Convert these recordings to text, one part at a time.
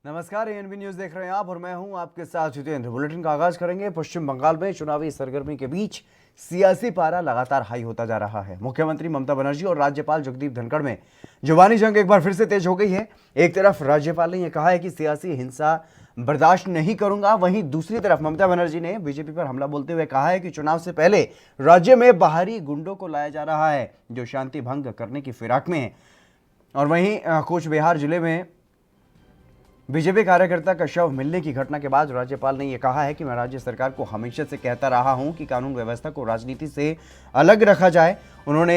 नमस्कार, ANB news देख रहे हैं आप और मैं हूं आपके साथ जितेंद्र। बुलेटिन का आगाज करेंगे। पश्चिम बंगाल में चुनावी सरगर्मी के बीच सियासी पारा लगातार हाई होता जा रहा है। मुख्यमंत्री ममता बनर्जी और राज्यपाल जगदीप धनखड़ में जुबानी जंग एक बार फिर से तेज हो गई है। एक तरफ राज्यपाल ने यह कहा है कि सियासी हिंसा बर्दाश्त नहीं करूंगा, वहीं दूसरी तरफ ममता बनर्जी ने बीजेपी पर हमला बोलते हुए कहा है कि चुनाव से पहले राज्य में बाहरी गुंडों को लाया जा रहा है जो शांति भंग करने की फिराक में है। और वहीं कूच बिहार जिले में बीजेपी कार्यकर्ता का शव मिलने की घटना के बाद राज्यपाल ने यह कहा है कि मैं राज्य सरकार को हमेशा से कहता रहा हूं कि कानून व्यवस्था को राजनीति से अलग रखा जाए। उन्होंने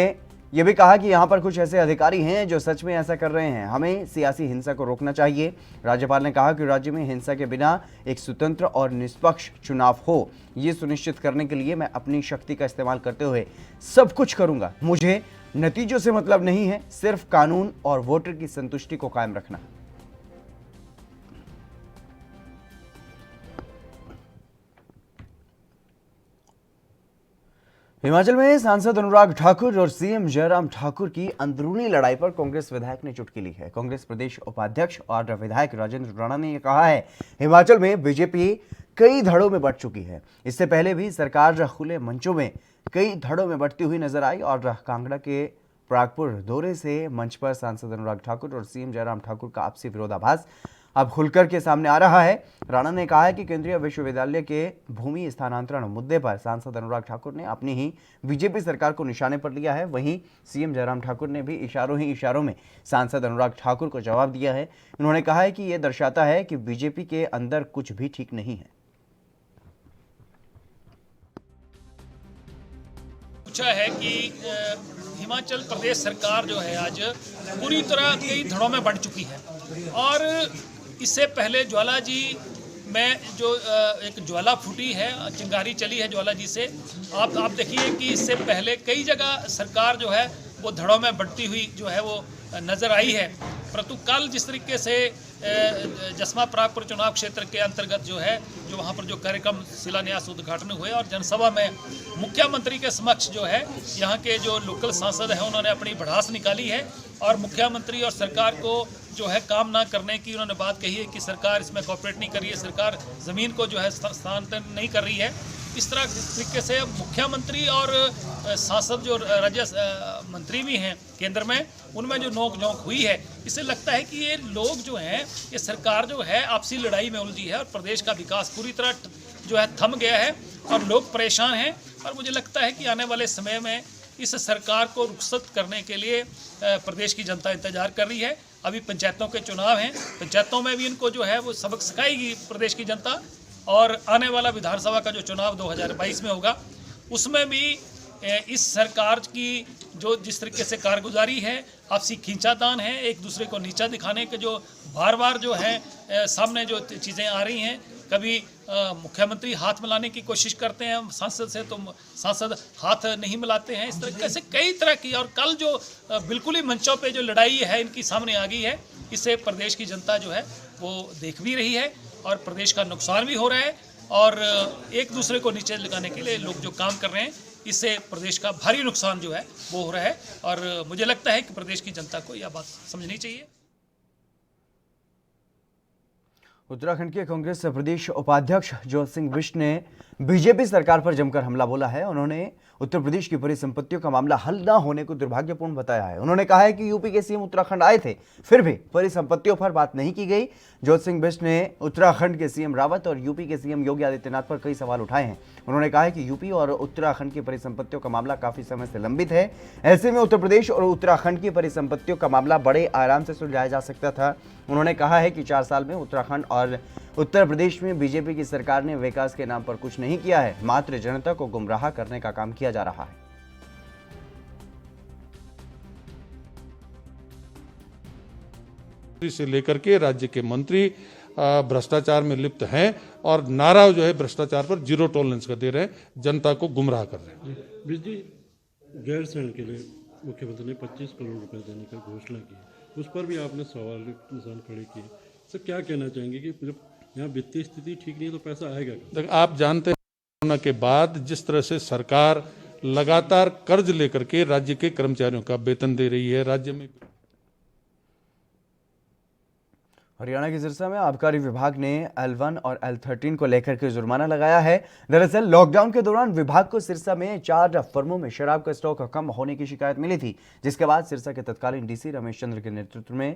यह भी कहा कि यहां पर कुछ ऐसे अधिकारी हैं जो सच में ऐसा कर रहे हैं, हमें सियासी हिंसा को रोकना चाहिए। राज्यपाल ने कहा कि राज्य में हिंसा के बिना एक स्वतंत्र और निष्पक्ष चुनाव हो, ये सुनिश्चित करने के लिए मैं अपनी शक्ति का इस्तेमाल करते हुए सब कुछ करूंगा। मुझे नतीजों से मतलब नहीं है, सिर्फ कानून और वोटर की संतुष्टि को कायम रखना। हिमाचल में सांसद अनुराग ठाकुर और सीएम जयराम ठाकुर की अंदरूनी लड़ाई पर कांग्रेस विधायक ने चुटकी ली है। कांग्रेस प्रदेश उपाध्यक्ष और विधायक राजेंद्र राणा ने कहा है, हिमाचल में बीजेपी कई धड़ों में बढ़ चुकी है। इससे पहले भी सरकार खुले मंचों में कई धड़ों में बढ़ती हुई नजर आई और कांगड़ा के प्रागपुर दौरे से मंच पर सांसद अनुराग ठाकुर और सीएम जयराम ठाकुर का आपसी विरोधाभास अब खुलकर के सामने आ रहा है। राणा ने कहा है कि केंद्रीय विश्वविद्यालय के भूमि स्थानांतरण मुद्दे पर सांसद अनुराग ठाकुर ने अपनी ही बीजेपी सरकार को निशाने पर लिया है। वहीं सीएम जयराम ठाकुर ने भी इशारों में सांसद अनुराग ठाकुर को जवाब दिया है। उन्होंने कहा है कि यह दर्शाता है कि बीजेपी के अंदर कुछ भी ठीक नहीं है। पूछा है कि हिमाचल प्रदेश सरकार जो है आज पूरी तरह कई धड़ों में बढ़ चुकी है और इससे पहले ज्वाला जी में जो एक ज्वाला फूटी है, चिंगारी चली है ज्वाला जी से, आप देखिए कि इससे पहले कई जगह सरकार जो है वो धड़ों में बढ़ती हुई जो है वो नज़र आई है। परंतु कल जिस तरीके से जसमा प्रागपुर चुनाव क्षेत्र के अंतर्गत जो है जो वहाँ पर जो कार्यक्रम शिलान्यास उद्घाटन हुए और जनसभा में मुख्यमंत्री के समक्ष जो है यहाँ के जो लोकल सांसद हैं उन्होंने अपनी भड़ास निकाली है और मुख्यमंत्री और सरकार को जो है काम ना करने की उन्होंने बात कही है कि सरकार इसमें कोऑपरेट नहीं कर रही है, सरकार ज़मीन को जो है स्थानांतरण नहीं कर रही है। इस तरह तरीके से मुख्यमंत्री और सांसद जो राज्य मंत्री भी हैं केंद्र में, उनमें जो नोक झोंक हुई है, इससे लगता है कि ये लोग जो हैं, ये सरकार जो है आपसी लड़ाई में उलझी है और प्रदेश का विकास पूरी तरह जो है थम गया है और लोग परेशान हैं। और मुझे लगता है कि आने वाले समय में इस सरकार को रुखसत करने के लिए प्रदेश की जनता इंतजार कर रही है। अभी पंचायतों के चुनाव हैं, पंचायतों में भी इनको जो है वो सबक सिखाएगी प्रदेश की जनता और आने वाला विधानसभा का जो चुनाव 2022 में होगा उसमें भी इस सरकार की जो जिस तरीके से कारगुजारी है, आपसी खींचातान है, एक दूसरे को नीचा दिखाने के जो बार बार जो है सामने जो चीज़ें आ रही हैं, कभी मुख्यमंत्री हाथ मिलाने की कोशिश करते हैं सांसद से तो सांसद हाथ नहीं मिलाते हैं, इस तरीके से कई तरह की। और कल जो बिल्कुल ही मंचों पे जो लड़ाई है इनकी सामने आ गई है, इससे प्रदेश की जनता जो है वो देख भी रही है और प्रदेश का नुकसान भी हो रहा है और एक दूसरे को नीचे लगाने के लिए लोग जो काम कर रहे हैं, इससे प्रदेश का भारी नुकसान जो है वो हो रहा है। और मुझे लगता है कि प्रदेश की जनता को यह बात समझनी चाहिए। उत्तराखंड के कांग्रेस प्रदेश उपाध्यक्ष ज्योत सिंह बिष्ट ने बीजेपी सरकार पर जमकर हमला बोला है। उन्होंने उत्तर प्रदेश की परिसंपत्तियों का मामला हल न होने को दुर्भाग्यपूर्ण बताया है। उन्होंने कहा है कि यूपी के सीएम उत्तराखंड आए थे, फिर भी परिसंपत्तियों पर बात नहीं की गई। ज्योत सिंह बिष्ट ने उत्तराखंड के सीएम रावत और यूपी के सीएम योगी आदित्यनाथ पर कई सवाल उठाए हैं। उन्होंने कहा है कि यूपी और उत्तराखंड की परिसंपत्तियों का मामला काफी समय से लंबित है, ऐसे में उत्तर प्रदेश और उत्तराखंड की परिसंपत्तियों का मामला बड़े आराम से सुलझाया जा सकता था। उन्होंने कहा है कि 4 साल में उत्तराखंड और उत्तर प्रदेश में बीजेपी की सरकार ने विकास के नाम पर कुछ नहीं किया है, मात्र जनता को गुमराह करने का काम किया जा रहा है। से लेकर के राज्य के मंत्री भ्रष्टाचार में लिप्त हैं और नारा जो है भ्रष्टाचार पर जीरो टॉलरेंस का दे रहे हैं, जनता को गुमराह कर रहे हैं। बिजली गैरसैंण के लिए मुख्यमंत्री ने 25 करोड़ रुपए देने का घोषणा की, उस पर भी आपने सवाल निशान खड़े किए। सर क्या कहना चाहेंगे कि जब यहाँ वित्तीय स्थिति ठीक नहीं है तो पैसा आएगा? देखिए, आप जानते हैं कोरोना के बाद जिस तरह से सरकार लगातार कर्ज लेकर के राज्य के कर्मचारियों का वेतन दे रही है, राज्य में हरियाणा के सिरसा में आबकारी विभाग ने L1 और L13 को लेकर के जुर्माना लगाया है। दरअसल लॉकडाउन के दौरान विभाग को सिरसा में 4 फर्मों में शराब का स्टॉक कम होने की शिकायत मिली थी, जिसके बाद सिरसा के तत्कालीन डीसी रमेश चंद्र के नेतृत्व में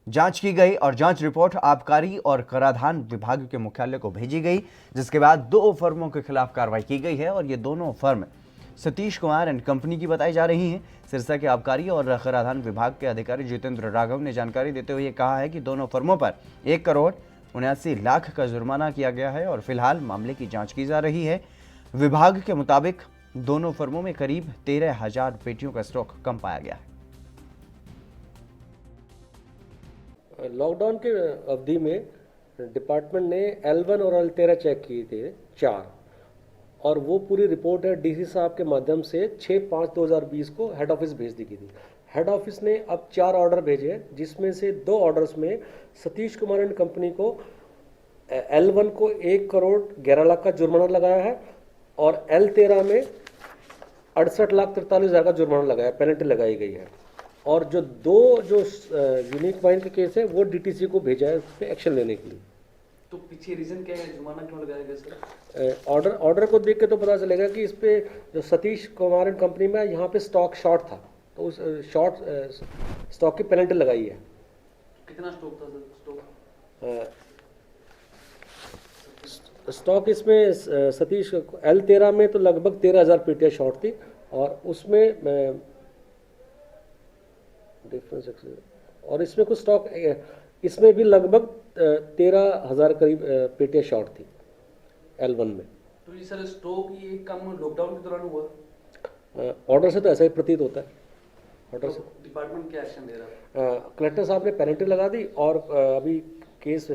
जांच की गई और जांच रिपोर्ट आबकारी और कराधान विभाग के मुख्यालय को भेजी गई, जिसके बाद 2 फर्मों के खिलाफ कार्रवाई की गई है और ये दोनों firm Satish Kumar and company की बताई जा रही हैं। सिरसा के आबकारी और कराधान विभाग के अधिकारी जितेंद्र राघव ने जानकारी देते हुए कहा है कि दोनों फर्मों पर 1 करोड़ 79 लाख का जुर्माना किया गया है और फिलहाल मामले की जांच की जा रही है। विभाग के मुताबिक दोनों फर्मों में करीब 13,000 पेटियों का स्टॉक कम पाया गया है। लॉकडाउन के अवधि में डिपार्टमेंट ने L1 और L13 चेक किए थे 4, और वो पूरी रिपोर्ट है डीसी साहब के माध्यम से 6/5/2020 को हेड ऑफिस भेज दी गई थी। हेड ऑफिस ने अब 4 ऑर्डर भेजे हैं, जिसमें से 2 ऑर्डर्स में सतीश कुमार एंड कंपनी को L1 को 1 करोड़ 11 लाख का जुर्माना लगाया है और L13 में 68,43,000 का जुर्माना लगाया, पेनल्टी लगाई गई है। और जो 2 यूनिक वाइन के केस है वो डीटीसी को भेजा है उस पर एक्शन लेने के लिए। तो पीछे रीजन क्या है, जुर्माना क्यों लगाया गया सर? ऑर्डर को देख के तो पता चलेगा कि इस पे जो सतीश कुमार एंड कंपनी में यहाँ पे स्टॉक शॉर्ट था, तो उस शॉर्ट स्टॉक की पेनल्टी लगाई है। कितना स्टॉक था सर? स्टॉक इसमें सतीश L13 में तो लगभग 13,000 पेटियाँ शॉर्ट थी और उसमें डिफरेंस, और इसमें कुछ स्टॉक इसमें भी लगभग 13,000 करीब पेटियाँ शॉर्ट थी L1 में। तो ये सर स्टॉक ये कम लॉकडाउन के दौरान हुआ? ऑर्डर से तो ऐसा ही प्रतीत होता है। ऑर्डर से डिपार्टमेंट क्या एक्शन दे रहा है? कलेक्टर साहब ने पेनल्टी लगा दी और अभी केस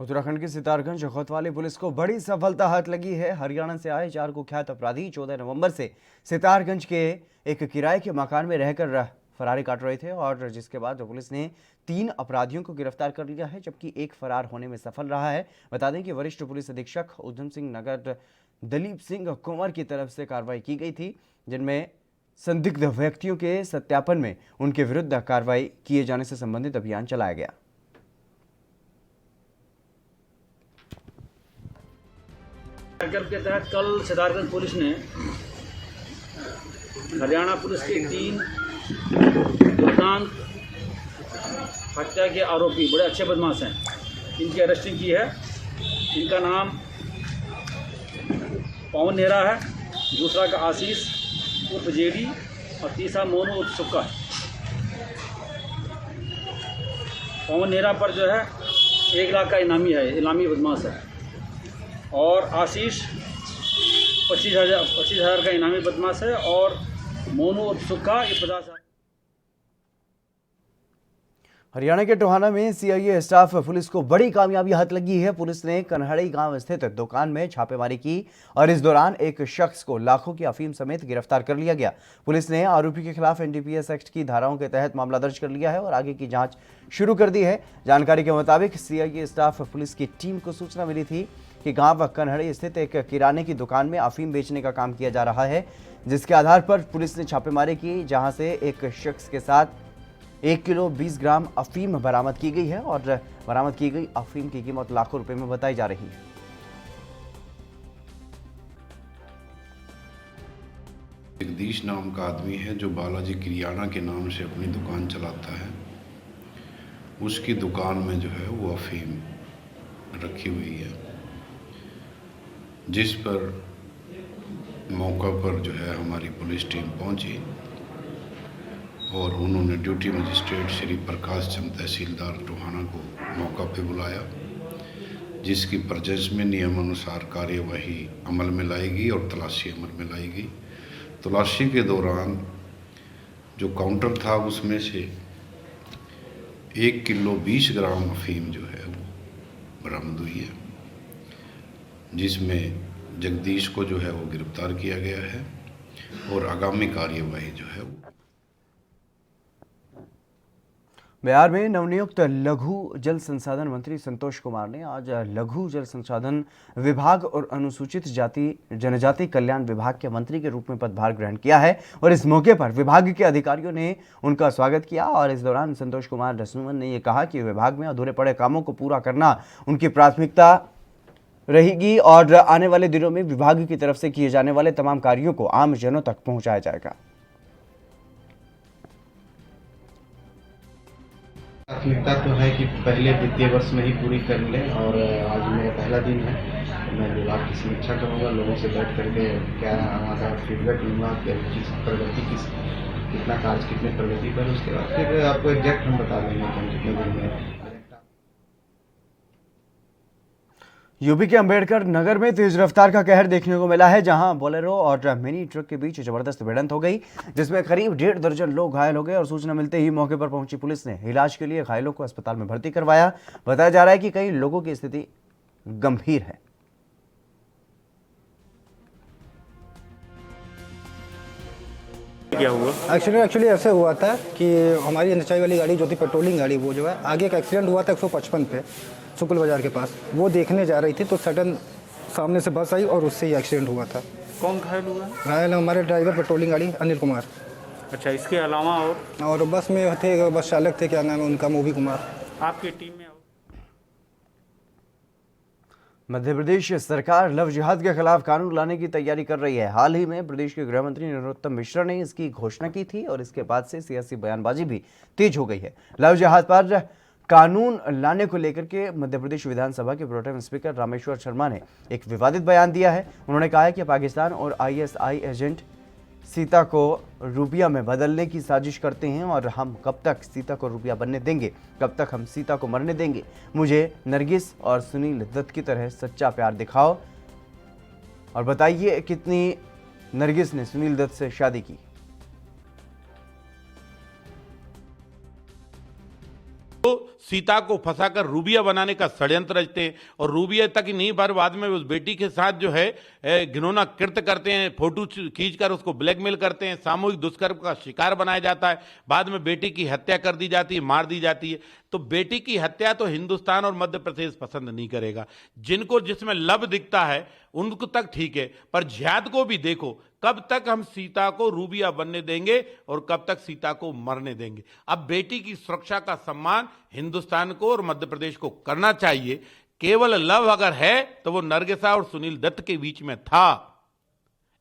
उत्तराखंड के सितारगंज कोतवाली पुलिस को बड़ी सफलता हाथ लगी है। हरियाणा से आए 4 कुख्यात अपराधी 14 नवंबर से सितारगंज के एक किराए के मकान में रहकर फरारी काट रहे थे और जिसके बाद पुलिस ने 3 अपराधियों को गिरफ्तार कर लिया है, जबकि एक फरार होने में सफल रहा है। बता दें कि वरिष्ठ पुलिस अधीक्षक उधम सिंह नगर दलीप सिंह कुंवर की तरफ से कार्रवाई की गई थी, जिनमें संदिग्ध व्यक्तियों के सत्यापन में उनके विरुद्ध कार्रवाई किए जाने से संबंधित अभियान चलाया गया। कार्यक्रम के तहत कल सितारगंज पुलिस ने हरियाणा पुलिस के 3 दुर्दांत हत्या के आरोपी बड़े अच्छे बदमाश हैं, इनकी अरेस्टिंग की है। इनका नाम पवन नेहरा है, दूसरा का आशीष उर्फ जेडी और तीसरा मोनू उर्फ सुक्का है। पवन नेहरा पर जो है 1 लाख का इनामी बदमाश है और आशीष 25,000 का इनामी बदमाश है और मोनू और सुक्का ये 50,000। हरियाणा के टोहाना में सीआईए स्टाफ पुलिस को बड़ी कामयाबी हाथ लगी है। पुलिस ने कन्हड़ी गांव स्थित दुकान में छापेमारी की और इस दौरान एक शख्स को लाखों की अफीम समेत गिरफ्तार कर लिया गया। पुलिस ने आरोपी के खिलाफ एनडीपीएस एक्ट की धाराओं के तहत मामला दर्ज कर लिया है और आगे की जांच शुरू कर दी है। जानकारी के मुताबिक सीआईए स्टाफ पुलिस की टीम को सूचना मिली थी कि गांव कन्हड़ी स्थित एक किराने की दुकान में अफीम बेचने का काम किया जा रहा है, जिसके आधार पर पुलिस ने छापेमारी की, जहां से एक शख्स के साथ 1 किलो 20 ग्राम अफीम बरामद की गई है और बरामद की गई अफीम की कीमत लाखों रुपए में बताई जा रही है। जगदीश नाम का आदमी है जो बालाजी किरियाना के नाम से अपनी दुकान चलाता है। उसकी दुकान में जो है वो अफीम रखी हुई है, जिस पर मौका पर जो है हमारी पुलिस टीम पहुंची और उन्होंने ड्यूटी मजिस्ट्रेट श्री प्रकाश चंद तहसीलदार टोहाना को मौका पे बुलाया, जिसकी प्रेजेंस में नियमानुसार कार्यवाही अमल में लाई गई और तलाशी अमल में लाई गई। तलाशी के दौरान जो काउंटर था उसमें से 1 किलो 20 ग्राम अफीम जो है वो बरामद हुई है, जिसमें जगदीश को जो है वो गिरफ्तार किया गया है और आगामी कार्यवाही जो है वो बिहार में नवनियुक्त लघु जल संसाधन मंत्री संतोष कुमार ने आज लघु जल संसाधन विभाग और अनुसूचित जाति जनजाति कल्याण विभाग के मंत्री के रूप में पदभार ग्रहण किया है और इस मौके पर विभाग के अधिकारियों ने उनका स्वागत किया। और इस दौरान संतोष कुमार रसूमन ने यह कहा कि विभाग में अधूरे पड़े कामों को पूरा करना उनकी प्राथमिकता रहेगी और आने वाले दिनों में विभाग की तरफ से किए जाने वाले तमाम कार्यों को आम जनों तक पहुंचाया जाएगा। प्राथमिकता तो है कि पहले वित्तीय वर्ष में ही पूरी कर लें और आज मेरा पहला दिन है। मैं विभाग की समीक्षा करूँगा, लोगों से बैठ करके क्या हमारा फीडबैक लूँगा कि किस प्रगति कितना कार्य कितने प्रगति पर, उसके बाद फिर आपको एग्जैक्ट हम बता देंगे कि हम कितने दिन में। यूपी के अंबेडकर नगर में तेज रफ्तार का कहर देखने को मिला है, जहां बोलेरो और मिनी ट्रक के बीच जबरदस्त भिड़ंत हो गई, जिसमें करीब 1.5 दर्जन लोग घायल हो गए। और सूचना मिलते ही मौके पर पहुंची पुलिस ने इलाज के लिए घायलों को अस्पताल में भर्ती करवाया। बताया जा रहा है कि कई लोगों की स्थिति गंभीर है। क्या हुआ? एक्चुअली ऐसे हुआ था कि हमारी एनएचआई वाली गाड़ी जो थी पेट्रोलिंग गाड़ी, वो जो है आगे का एक्सीडेंट हुआ था 155 पे सुकुल बाजार के पास, वो देखने जा रही थी तो सडन सामने से बस आई और उससे ही एक्सीडेंट हुआ था। कौन घायल हुआ? घायल हमारे ड्राइवर पेट्रोलिंग गाड़ी अनिल कुमार। अच्छा, इसके अलावा और बस में थे, बस चालक थे, क्या नाम है उनका, मोभी कुमार। आपकी टीम में? मध्य प्रदेश सरकार लव जिहाद के खिलाफ कानून लाने की तैयारी कर रही है। हाल ही में प्रदेश के गृह मंत्री नरोत्तम मिश्रा ने इसकी घोषणा की थी और इसके बाद से सियासी बयानबाजी भी तेज हो गई है। लव जिहाद पर कानून लाने को लेकर के मध्य प्रदेश विधानसभा के प्रोटेम स्पीकर रामेश्वर शर्मा ने एक विवादित बयान दिया है। उन्होंने कहा है कि पाकिस्तान और आईएसआई एजेंट सीता को रूबिया में बदलने की साजिश करते हैं और हम कब तक सीता को रूबिया बनने देंगे, कब तक हम सीता को मरने देंगे। मुझे नरगिस और सुनील दत्त की तरह सच्चा प्यार दिखाओ और बताइए कितनी नरगिस ने सुनील दत्त से शादी की। सीता को फंसाकर रूबिया बनाने का षड्यंत्र रचते हैं और रूबिया तक ही नहीं, पर बाद में उस बेटी के साथ जो है घिनौना कृत्य करते हैं, फोटो खींचकर उसको ब्लैकमेल करते हैं, सामूहिक दुष्कर्म का शिकार बनाया जाता है, बाद में बेटी की हत्या कर दी जाती है, मार दी जाती है। तो बेटी की हत्या तो हिंदुस्तान और मध्य प्रदेश पसंद नहीं करेगा। जिनको जिसमें लब दिखता है उनको तक ठीक है, पर जिहाद को भी देखो, कब तक हम सीता को रूबिया बनने देंगे और कब तक सीता को मरने देंगे। अब बेटी की सुरक्षा का सम्मान हिंदुस्तान को और मध्य प्रदेश को करना चाहिए। केवल लव अगर है तो वो नरगिसा और सुनील दत्त के बीच में था।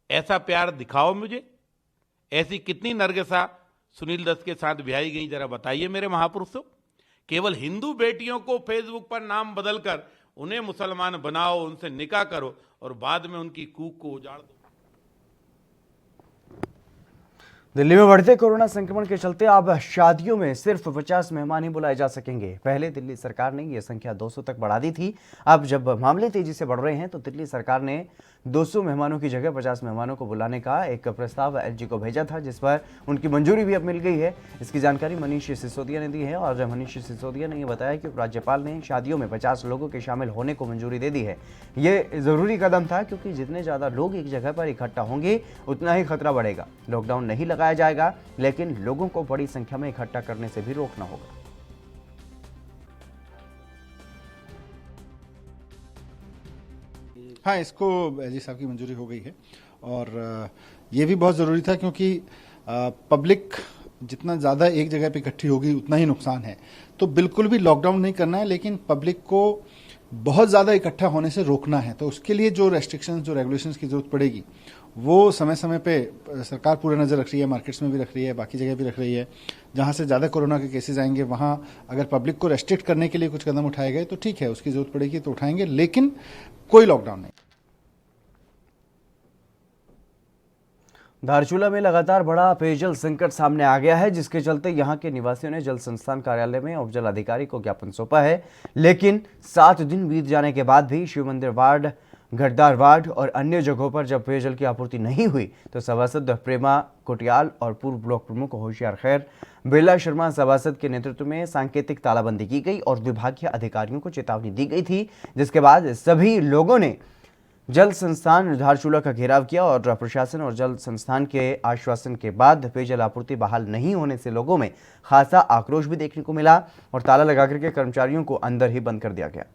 ऐसा प्यार दिखाओ मुझे। ऐसी कितनी नरगिसा सुनील दत्त के साथ ब्याही गई, जरा बताइए मेरे महापुरुषों। केवल हिंदू बेटियों को फेसबुक पर नाम बदलकर उन्हें मुसलमान बनाओ, उनसे निकाह करो और बाद में उनकी कूक को उजाड़ दो। दिल्ली में बढ़ते कोरोना संक्रमण के चलते अब शादियों में सिर्फ 50 मेहमान ही बुलाए जा सकेंगे। पहले दिल्ली सरकार ने यह संख्या 200 तक बढ़ा दी थी। अब जब मामले तेजी से बढ़ रहे हैं तो दिल्ली सरकार ने 200 मेहमानों की जगह 50 मेहमानों को बुलाने का एक प्रस्ताव एलजी को भेजा था, जिस पर उनकी मंजूरी भी अब मिल गई है। इसकी जानकारी मनीष सिसोदिया ने दी है और मनीष सिसोदिया ने यह बताया कि राज्यपाल ने शादियों में 50 लोगों के शामिल होने को मंजूरी दे दी है। ये जरूरी कदम था क्योंकि जितने ज़्यादा लोग एक जगह पर इकट्ठा होंगे उतना ही खतरा बढ़ेगा। लॉकडाउन नहीं लगाया जाएगा, लेकिन लोगों को बड़ी संख्या में इकट्ठा करने से भी रोकना होगा। हाँ, इसको एलजी साहब की मंजूरी हो गई है और ये भी बहुत ज़रूरी था क्योंकि पब्लिक जितना ज़्यादा एक जगह पे इकट्ठी होगी उतना ही नुकसान है। तो बिल्कुल भी लॉकडाउन नहीं करना है, लेकिन पब्लिक को बहुत ज़्यादा इकट्ठा होने से रोकना है। तो उसके लिए जो रेस्ट्रिक्शंस, जो रेगुलेशंस की ज़रूरत पड़ेगी वो समय समय पे सरकार पूरा नज़र रख रही है, मार्केट्स में भी रख रही है, बाकी जगह भी रख रही है। जहाँ से ज़्यादा कोरोना के केसेस आएंगे वहाँ अगर पब्लिक को रेस्ट्रिक्ट करने के लिए कुछ कदम उठाए गए तो ठीक है, उसकी ज़रूरत पड़ेगी तो उठाएंगे, लेकिन कोई लॉकडाउन नहीं। धारचूला में लगातार बड़ा पेयजल संकट सामने आ गया है, जिसके चलते यहां के निवासियों ने जल संस्थान कार्यालय में उपजल अधिकारी को ज्ञापन सौंपा है। लेकिन 7 दिन बीत जाने के बाद भी शिव मंदिर वार्ड, गड्डार वार्ड और अन्य जगहों पर जब पेयजल की आपूर्ति नहीं हुई तो सभासद प्रेमा कोटियाल और पूर्व ब्लॉक प्रमुख होशियार खैर, बेला शर्मा सभासद के नेतृत्व में सांकेतिक तालाबंदी की गई और विभागीय अधिकारियों को चेतावनी दी गई थी, जिसके बाद सभी लोगों ने जल संस्थान धारचूला का घेराव किया और प्रशासन और जल संस्थान के आश्वासन के बाद पेयजल आपूर्ति बहाल नहीं होने से लोगों में खासा आक्रोश भी देखने को मिला और ताला लगाकर के कर्मचारियों को अंदर ही बंद कर दिया गया।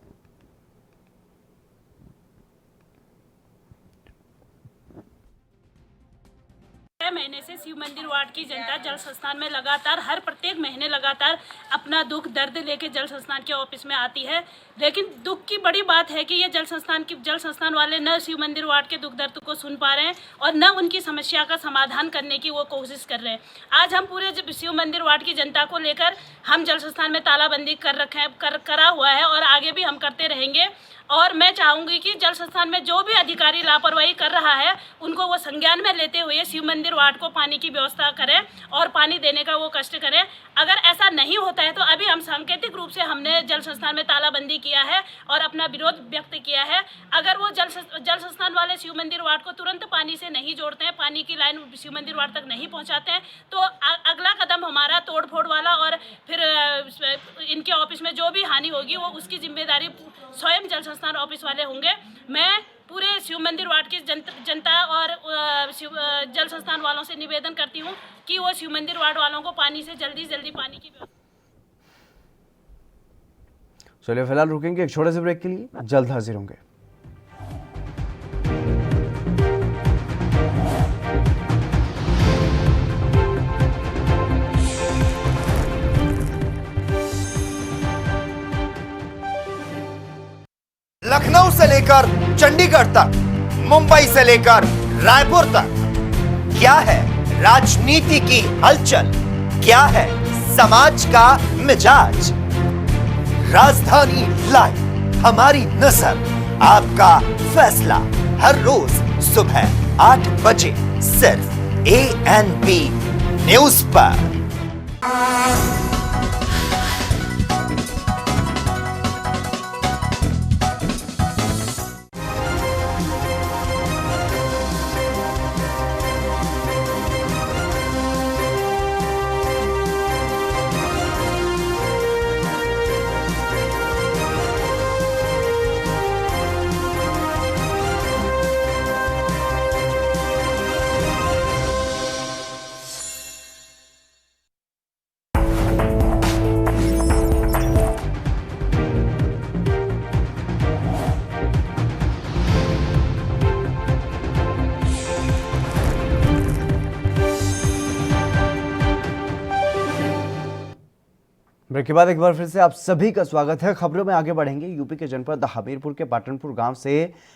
महीने से शिव मंदिर वार्ड की जनता जल संस्थान में लगातार हर प्रत्येक महीने लगातार अपना दुख दर्द लेके जल संस्थान के ऑफिस में आती है, लेकिन दुख की बड़ी बात है कि ये जल संस्थान वाले न शिव मंदिर वार्ड के दुख दर्द को सुन पा रहे हैं और न उनकी समस्या का समाधान करने की वो कोशिश कर रहे हैं। आज हम पूरे शिव मंदिर वार्ड की जनता को लेकर हम जल संस्थान में तालाबंदी कर रखे हैं, करा हुआ है और आगे भी हम करते रहेंगे। और मैं चाहूँगी कि जल संस्थान में जो भी अधिकारी लापरवाही कर रहा है उनको वो संज्ञान में लेते हुए शिव मंदिर वार्ड को पानी की व्यवस्था करें और पानी देने का वो कष्ट करें। अगर ऐसा नहीं होता है तो अभी हम सांकेतिक रूप से हमने जल संस्थान में तालाबंदी किया है और अपना विरोध व्यक्त किया है। अगर वो जल संस्थान वाले शिव मंदिर वार्ड को तुरंत पानी से नहीं जोड़ते हैं, पानी की लाइन शिव मंदिर वार्ड तक नहीं पहुँचाते हैं, तो अगला कदम हमारा तोड़ फोड़ वाला और फिर इनके ऑफिस में जो भी हानि होगी वो उसकी जिम्मेदारी स्वयं जल संस्थान ऑफिस वाले होंगे। मैं पूरे शिव मंदिर वार्ड की जनता और जल संस्थान वालों से निवेदन करती हूँ कि वो शिव मंदिर वार्ड वालों को पानी से जल्दी पानी की व्यवस्था। चलिए फिलहाल रुकेंगे एक छोटे से ब्रेक के लिए, जल्द हाजिर होंगे। लखनऊ से लेकर चंडीगढ़ तक, मुंबई से लेकर रायपुर तक, क्या है राजनीति की हलचल, क्या है समाज का मिजाज। राजधानी लाइव, हमारी नजर, आपका फैसला, हर रोज सुबह 8 बजे सिर्फ ANP न्यूज पर। ब्रेक के बाद एक बार फिर से आप सभी का स्वागत है। खबरों में आगे बढ़ेंगे। यूपी के जनपद हमीरपुर के पाटनपुर गांव से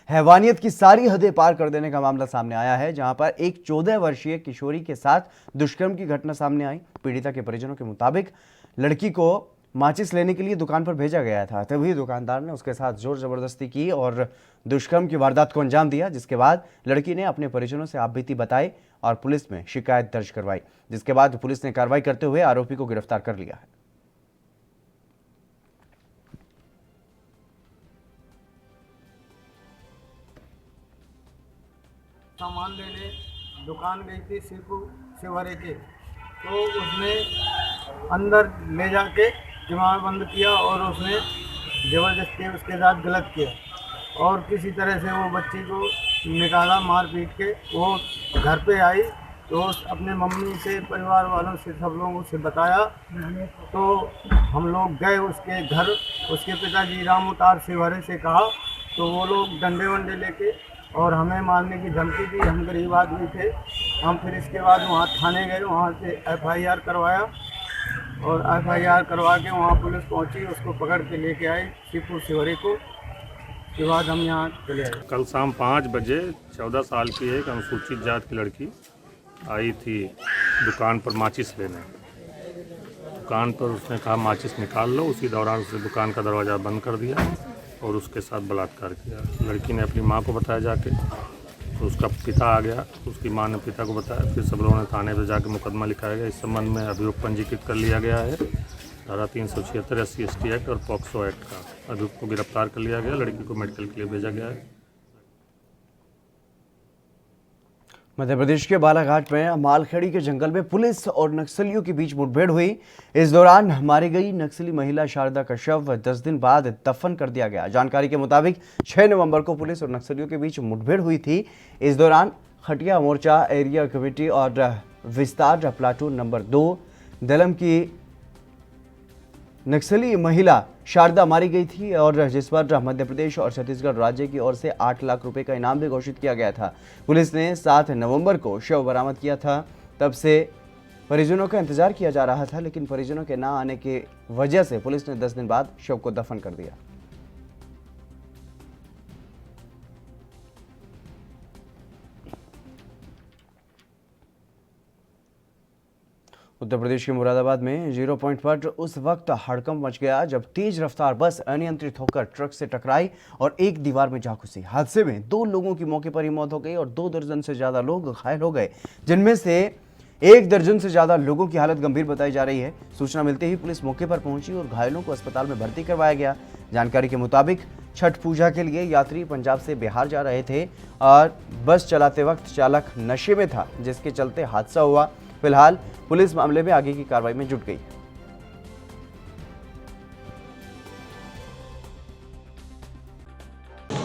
हैवानियत की सारी हदें पार कर देने का मामला सामने आया है, जहां पर एक 14 वर्षीय किशोरी के साथ दुष्कर्म की घटना सामने आई। पीड़िता के परिजनों के मुताबिक लड़की को माचिस लेने के लिए दुकान पर भेजा गया था, तभी दुकानदार ने उसके साथ जोर जबरदस्ती की और दुष्कर्म की वारदात को अंजाम दिया, जिसके बाद लड़की ने अपने परिजनों से आपबीती बताई और पुलिस में शिकायत दर्ज करवाई, जिसके बाद पुलिस ने कार्रवाई करते हुए आरोपी को गिरफ्तार कर लिया है। सामान लेने दुकान गई थी शिवहरे के, तो उसने अंदर ले जाके दिमाग बंद किया और उसने ज़बरदस्ती उसके साथ गलत किया और किसी तरह से वो बच्ची को निकाला मार पीट के। वो घर पे आई तो अपने मम्मी से, परिवार वालों से, सब लोगों से बताया, तो हम लोग गए उसके घर। उसके पिताजी राम उतार शिवहरे से कहा, तो वो लोग डंडे वंडे लेके और हमें मारने की धमकी दी। हम गरीब आदमी थे। हम फिर इसके बाद वहाँ थाने गए, वहाँ से FIR करवाया और FIR करवा के वहाँ पुलिस पहुँची, उसको पकड़ के लेके आई शिवपुर शिवहरे को। उसके बाद हम यहाँ चले आए। कल शाम 5 बजे 14 साल की एक अनुसूचित जात की लड़की आई थी दुकान पर माचिस लेने। दुकान पर उसने कहा माचिस निकाल लो, उसी दौरान उसने दुकान का दरवाज़ा बंद कर दिया और उसके साथ बलात्कार किया। लड़की ने अपनी माँ को बताया जाके, तो उसका पिता आ गया, उसकी माँ ने पिता को बताया, फिर सब लोगों ने थाने पे जाके मुकदमा लिखाया गया। इस संबंध में अभियोग पंजीकृत कर लिया गया है। धारा 376 SC/ST एक्ट और पॉक्सो एक्ट का अभियुक्त को गिरफ्तार कर लिया गया। लड़की को मेडिकल के लिए भेजा गया है। मध्य प्रदेश के बालाघाट में मालखेड़ी के जंगल में पुलिस और नक्सलियों के बीच मुठभेड़ हुई। इस दौरान मारी गई नक्सली महिला शारदा का शव 10 दिन बाद दफन कर दिया गया। जानकारी के मुताबिक 6 नवंबर को पुलिस और नक्सलियों के बीच मुठभेड़ हुई थी। इस दौरान खटिया मोर्चा एरिया कमेटी और विस्तार प्लाटून नंबर 2 दलम की नक्सली महिला शारदा मारी गई थी और जिस पर मध्य प्रदेश और छत्तीसगढ़ राज्य की ओर से 8 लाख रुपए का इनाम भी घोषित किया गया था। पुलिस ने 7 नवंबर को शव बरामद किया था। तब से परिजनों का इंतजार किया जा रहा था, लेकिन परिजनों के ना आने की वजह से पुलिस ने 10 दिन बाद शव को दफन कर दिया। उत्तर प्रदेश के मुरादाबाद में 0 पॉइंट पर उस वक्त हड़कंप मच गया जब तेज रफ्तार बस अनियंत्रित होकर ट्रक से टकराई और एक दीवार में जा घुसी। हादसे में 2 लोगों की मौके पर ही मौत हो गई और 2 दर्जन से ज्यादा लोग घायल हो गए, जिनमें से 1 दर्जन से ज्यादा लोगों की हालत गंभीर बताई जा रही है। सूचना मिलते ही पुलिस मौके पर पहुंची और घायलों को अस्पताल में भर्ती करवाया गया। जानकारी के मुताबिक छठ पूजा के लिए यात्री पंजाब से बिहार जा रहे थे और बस चलाते वक्त चालक नशे में था, जिसके चलते हादसा हुआ। फिलहाल पुलिस मामले में आगे की कार्रवाई में जुट गई।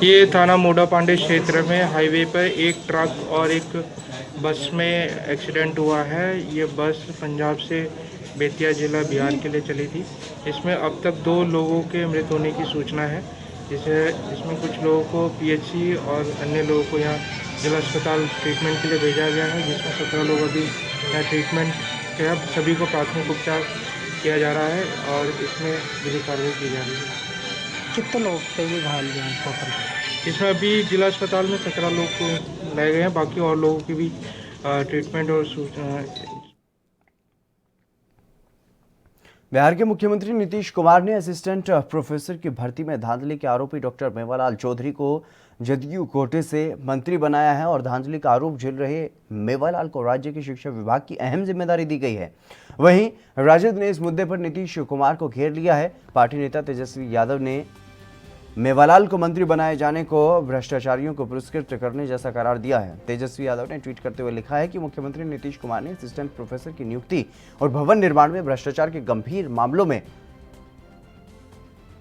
ये थाना मोडा पांडे क्षेत्र में हाईवे पर एक ट्रक और एक बस में एक्सीडेंट हुआ है। ये बस पंजाब से बेतिया जिला बिहार के लिए चली थी। इसमें अब तक 2 लोगों के मृत होने की सूचना है। इसमें कुछ लोगों को पीएचसी और अन्य लोगों को यहाँ जिला अस्पताल ट्रीटमेंट के लिए भेजा गया है, जिसमें 17 लोग अभी यहाँ ट्रीटमेंट के अब सभी को प्राथमिक उपचार किया जा रहा है और इसमें विधिक कार्रवाई की जा रही है। कितने लोग थे ये घायल हुए हैं टोटल? इसमें अभी जिला अस्पताल में 17 लोग को लाए गए हैं, बाकी और लोगों की भी ट्रीटमेंट और बिहार के मुख्यमंत्री नीतीश कुमार ने असिस्टेंट प्रोफेसर की भर्ती में धांधली के आरोपी डॉक्टर मेवालाल चौधरी को जदयू कोटे से मंत्री बनाया है और धांधली का आरोप झेल रहे मेवालाल को राज्य की शिक्षा विभाग की अहम जिम्मेदारी दी गई है। वहीं राजद ने इस मुद्दे पर नीतीश कुमार को घेर लिया है। पार्टी नेता तेजस्वी यादव ने मेवालाल को मंत्री बनाए जाने को भ्रष्टाचारियों को पुरस्कृत करने जैसा करार दिया है। तेजस्वी यादव ने ट्वीट करते हुए लिखा है कि मुख्यमंत्री नीतीश कुमार ने असिस्टेंट प्रोफेसर की नियुक्ति और भवन निर्माण में भ्रष्टाचार के गंभीर मामलों में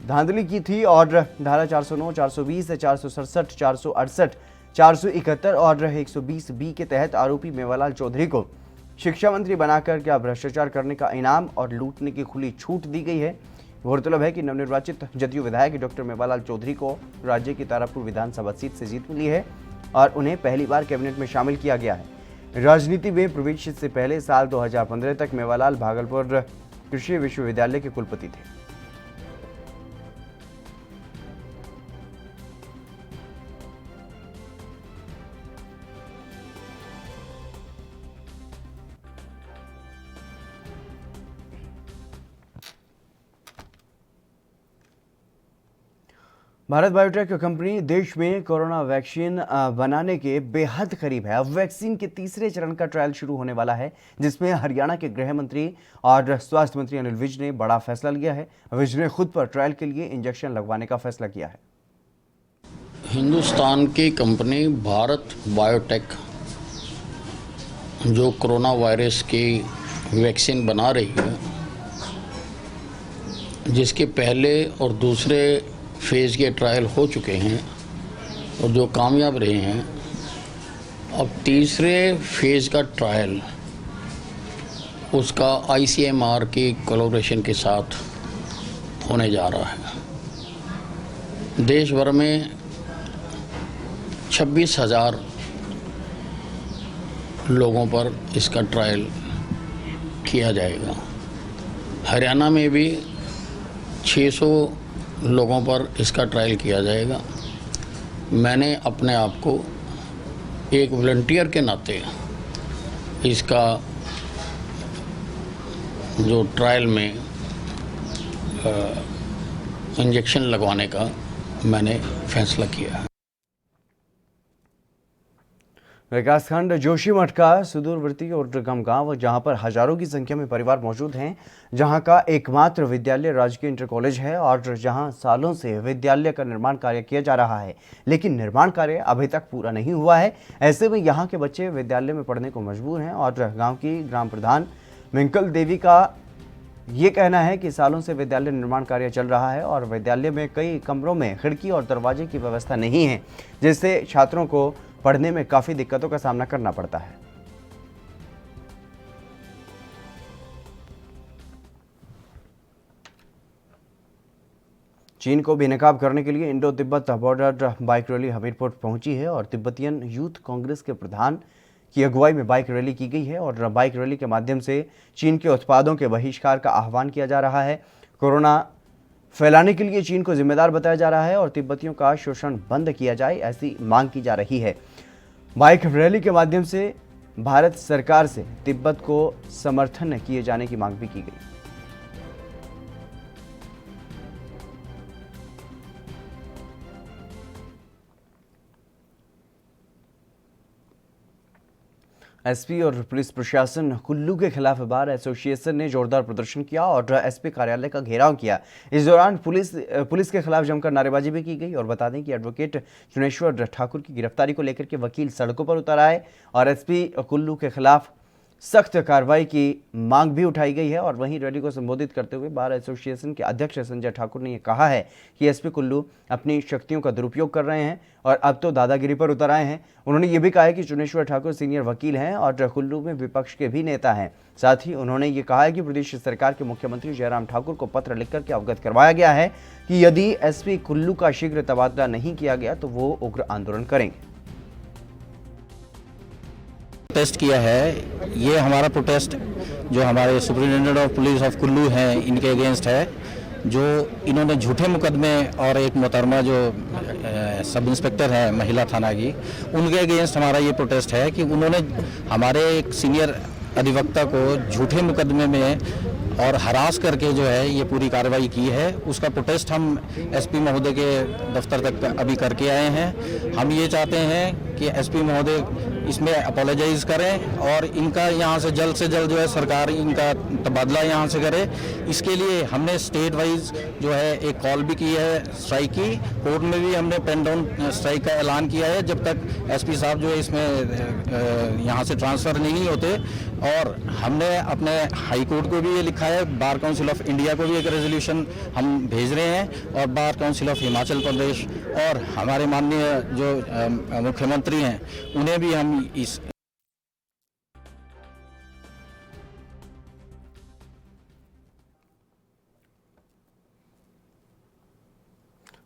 धांधली की थी और धारा 409, 420, 467, 468, 471 और 120B के तहत आरोपी मेवालाल चौधरी को शिक्षा मंत्री बनाकर क्या भ्रष्टाचार करने का इनाम और लूटने की खुली छूट दी गई है। गौरतलब है कि नवनिर्वाचित जदयू विधायक डॉक्टर मेवालाल चौधरी को राज्य की तारापुर विधानसभा सीट से जीत मिली है और उन्हें पहली बार कैबिनेट में शामिल किया गया है। राजनीति में प्रवेश से पहले साल 2015 तक मेवालाल भागलपुर कृषि विश्वविद्यालय के कुलपति थे। भारत बायोटेक कंपनी देश में कोरोना वैक्सीन बनाने के बेहद करीब है। अब वैक्सीन के तीसरे चरण का ट्रायल शुरू होने वाला है, जिसमें हरियाणा के गृह मंत्री और स्वास्थ्य मंत्री अनिल विज ने बड़ा फैसला लिया है। विज ने खुद पर ट्रायल के लिए इंजेक्शन लगवाने का फैसला किया है। हिंदुस्तान की कंपनी भारत बायोटेक जो कोरोना वायरस की वैक्सीन बना रही है, जिसके पहले और दूसरे फेज़ के ट्रायल हो चुके हैं और जो कामयाब रहे हैं, अब तीसरे फेज़ का ट्रायल उसका ICMR की कोलैबोरेशन के साथ होने जा रहा है। देश भर में 26,000 लोगों पर इसका ट्रायल किया जाएगा। हरियाणा में भी 600 लोगों पर इसका ट्रायल किया जाएगा। मैंने अपने आप को एक वॉलंटियर के नाते इसका जो ट्रायल में इंजेक्शन लगवाने का मैंने फैसला किया है। विकासखंड जोशीमठ का सुदूरवर्ती और दुर्गम गांव, जहां पर हजारों की संख्या में परिवार मौजूद हैं, जहां का एकमात्र विद्यालय राजकीय इंटर कॉलेज है और जहां सालों से विद्यालय का निर्माण कार्य किया जा रहा है, लेकिन निर्माण कार्य अभी तक पूरा नहीं हुआ है। ऐसे में यहां के बच्चे विद्यालय में पढ़ने को मजबूर हैं और गाँव की ग्राम प्रधान मिंकल देवी का ये कहना है कि सालों से विद्यालय निर्माण कार्य चल रहा है और विद्यालय में कई कमरों में खिड़की और दरवाजे की व्यवस्था नहीं है, जिससे छात्रों को पढ़ने में काफी दिक्कतों का सामना करना पड़ता है। चीन को बेनकाब करने के लिए Indo Tibet border bike rally Hamirpur पहुंची है और तिब्बतियन यूथ कांग्रेस के प्रधान की अगुवाई में बाइक रैली की गई है और बाइक रैली के माध्यम से चीन के उत्पादों के बहिष्कार का आह्वान किया जा रहा है। कोरोना फैलाने के लिए चीन को जिम्मेदार बताया जा रहा है और तिब्बतियों का शोषण बंद किया जाए, ऐसी मांग की जा रही है। बाइक रैली के माध्यम से भारत सरकार से तिब्बत को समर्थन किए जाने की मांग भी की गई। एसपी और पुलिस प्रशासन कुल्लू के खिलाफ बार एसोसिएशन ने जोरदार प्रदर्शन किया और एसपी कार्यालय का घेराव किया। इस दौरान पुलिस के खिलाफ जमकर नारेबाजी भी की गई और बता दें कि एडवोकेट चुनेश्वर ठाकुर की गिरफ्तारी को लेकर के वकील सड़कों पर उतर आए और एसपी कुल्लू के खिलाफ सख्त कार्रवाई की मांग भी उठाई गई है। और वहीं रैली को संबोधित करते हुए बार एसोसिएशन के अध्यक्ष संजय ठाकुर ने यह कहा है कि एसपी कुल्लू अपनी शक्तियों का दुरुपयोग कर रहे हैं और अब तो दादागिरी पर उतर आए हैं। उन्होंने ये भी कहा है कि चुनेश्वर ठाकुर सीनियर वकील हैं और कुल्लू में विपक्ष के भी नेता हैं। साथ ही उन्होंने ये कहा है कि प्रदेश सरकार के मुख्यमंत्री जयराम ठाकुर को पत्र लिखकर के अवगत करवाया गया है कि यदि एसपी कुल्लू का शीघ्र तबादला नहीं किया गया तो वो उग्र आंदोलन करेंगे। प्रोटेस्ट किया है, ये हमारा प्रोटेस्ट जो हमारे superintendent of police of Kullu हैं इनके अगेंस्ट है, जो इन्होंने झूठे मुकदमे और एक मोहतरमा जो सब इंस्पेक्टर हैं महिला थाना की, उनके अगेंस्ट हमारा ये प्रोटेस्ट है कि उन्होंने हमारे एक सीनियर अधिवक्ता को झूठे मुकदमे में और हरास करके जो है ये पूरी कार्रवाई की है। उसका प्रोटेस्ट हम एसपी महोदय के दफ्तर तक अभी करके आए हैं। हम ये चाहते हैं कि एसपी महोदय इसमें अपोलोजाइज करें और इनका यहाँ से जल्द जो है सरकार इनका तबादला यहाँ से करे। इसके लिए हमने स्टेट वाइज जो है एक कॉल भी की है स्ट्राइक की, कोर्ट में भी हमने पेन डाउन स्ट्राइक का ऐलान किया है जब तक एसपी साहब जो है इसमें यहाँ से ट्रांसफ़र नहीं होते। और हमने अपने हाई कोर्ट को भी ये लिखा है, बार काउंसिल ऑफ इंडिया को भी एक रेजोल्यूशन हम भेज रहे हैं और bar council of Himachal Pradesh और हमारे माननीय जो मुख्यमंत्री हैं उन्हें भी हम इस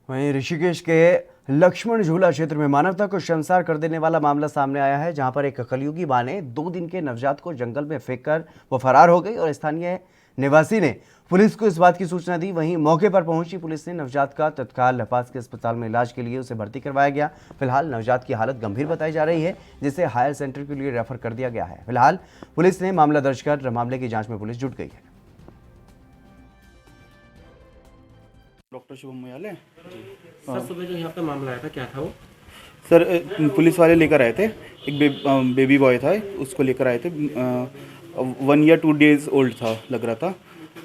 वहीं ऋषिकेश के लक्ष्मण झूला क्षेत्र में मानवता को शर्मसार कर देने वाला मामला सामने आया है, जहां पर एक कलयुगी मां ने 2 दिन के नवजात को जंगल में फेंककर वो फरार हो गई और स्थानीय निवासी ने पुलिस को इस बात की सूचना दी। वहीं मौके पर पहुंची पुलिस ने नवजात का तत्काल पास के अस्पताल में इलाज के लिए उसे भर्ती करवाया गया। फिलहाल नवजात की हालत गंभीर बताई जा रही है, जिसे हायर सेंटर के लिए रेफर कर दिया गया है। फिलहाल पुलिस ने मामला दर्ज कर मामले की जाँच में पुलिस जुट गई है। डॉक्टर शुभम मोयाले सर, सुबह जो यहाँ पे मामला आया था क्या था वो? सर पुलिस वाले लेकर आए थे, एक बेबी बॉय था, उसको लेकर आए थे। 1 या 2 डेज ओल्ड था लग रहा था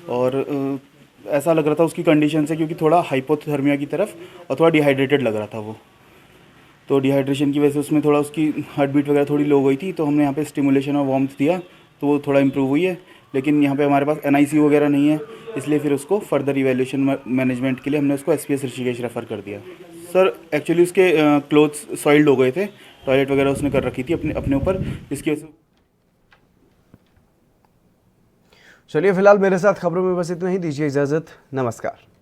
और ऐसा लग रहा था उसकी कंडीशन से, क्योंकि थोड़ा हाइपोथर्मिया की तरफ और थोड़ा डिहाइड्रेटेड लग रहा था वो। तो डिहाइड्रेशन की वजह से उसमें थोड़ा उसकी हार्ट बीट वगैरह थोड़ी लो गई थी, तो हमने यहाँ पे स्टिमुलेशन और वार्मथ दिया तो वो थोड़ा इम्प्रूव हुई है। लेकिन यहाँ पे हमारे पास NICU वगैरह नहीं है, इसलिए फिर उसको फर्दर इवैल्यूएशन मैनेजमेंट के लिए हमने उसको SPS ऋषिकेश रेफ़र कर दिया। सर एक्चुअली उसके क्लोथ्स सॉइल्ड हो गए थे, टॉयलेट वगैरह उसने कर रखी थी अपने ऊपर, जिसकी वजह से। चलिए फिलहाल मेरे साथ खबरों में बस इतना ही, दीजिए इजाज़त, नमस्कार।